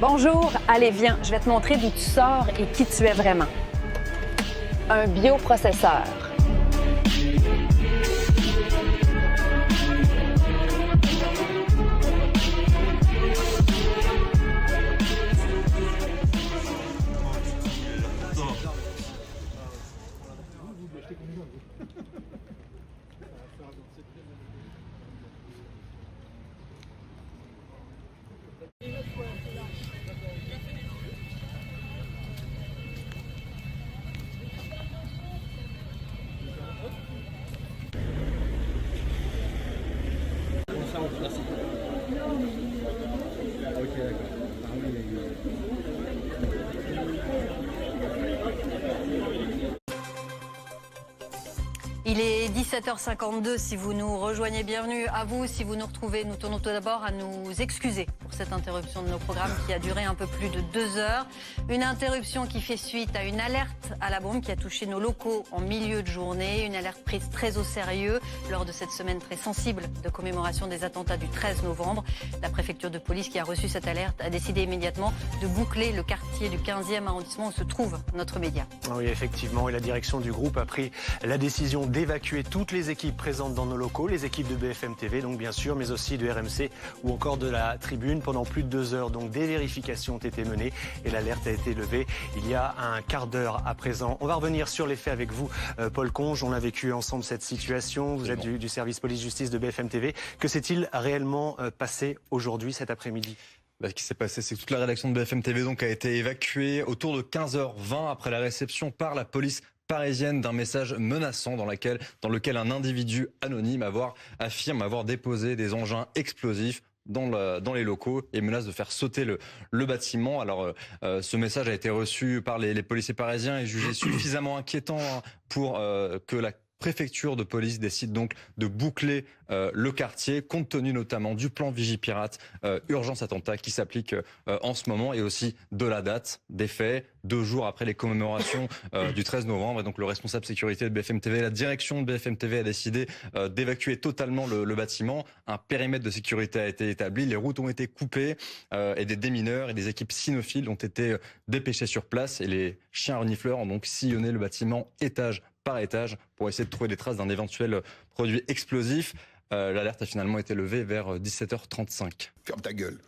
Bonjour, allez viens, je vais te montrer d'où tu sors et qui tu es vraiment. Un bioprocesseur. Merci. Ok, d'accord. Ah oui. Il est 17h52, si vous nous rejoignez, bienvenue à vous. Si vous nous retrouvez, nous tenons tout d'abord à nous excuser pour cette interruption de nos programmes qui a duré un peu plus de 2 heures. Une interruption qui fait suite à une alerte à la bombe qui a touché nos locaux en milieu de journée. Une alerte prise très au sérieux lors de cette semaine très sensible de commémoration des attentats du 13 novembre. La préfecture de police qui a reçu cette alerte a décidé immédiatement de boucler le quartier du 15e arrondissement où se trouve notre média. Oui, effectivement, et la direction du groupe a pris la décision d'évacuer toutes les équipes présentes dans nos locaux, les équipes de BFM TV, donc bien sûr, mais aussi de RMC ou encore de la Tribune. Pendant plus de 2 heures, donc des vérifications ont été menées et l'alerte a été levée il y a un quart d'heure à présent. On va revenir sur les faits avec vous, Paul Conge. On a vécu ensemble cette situation. Vous êtes du service police-justice de BFM TV. Que s'est-il réellement passé aujourd'hui, cet après-midi ? Ce qui s'est passé, c'est que toute la rédaction de BFM TV donc, a été évacuée autour de 15h20 après la réception par la police parisienne d'un message menaçant dans lequel un individu anonyme affirme avoir déposé des engins explosifs dans les locaux et menace de faire sauter le bâtiment. Alors, ce message a été reçu par les policiers parisiens et jugé suffisamment inquiétant pour que la préfecture de police décide donc de boucler le quartier, compte tenu notamment du plan Vigipirate urgence attentat qui s'applique en ce moment et aussi de la date des faits, 2 jours après les commémorations du 13 novembre. Et donc le responsable sécurité de BFM TV, la direction de BFM TV a décidé d'évacuer totalement le bâtiment. Un périmètre de sécurité a été établi, les routes ont été coupées et des démineurs et des équipes cynophiles ont été dépêchés sur place et les chiens renifleurs ont donc sillonné le bâtiment étage par étage pour essayer de trouver des traces d'un éventuel produit explosif. L'alerte a finalement été levée vers 17h35. Ferme ta gueule.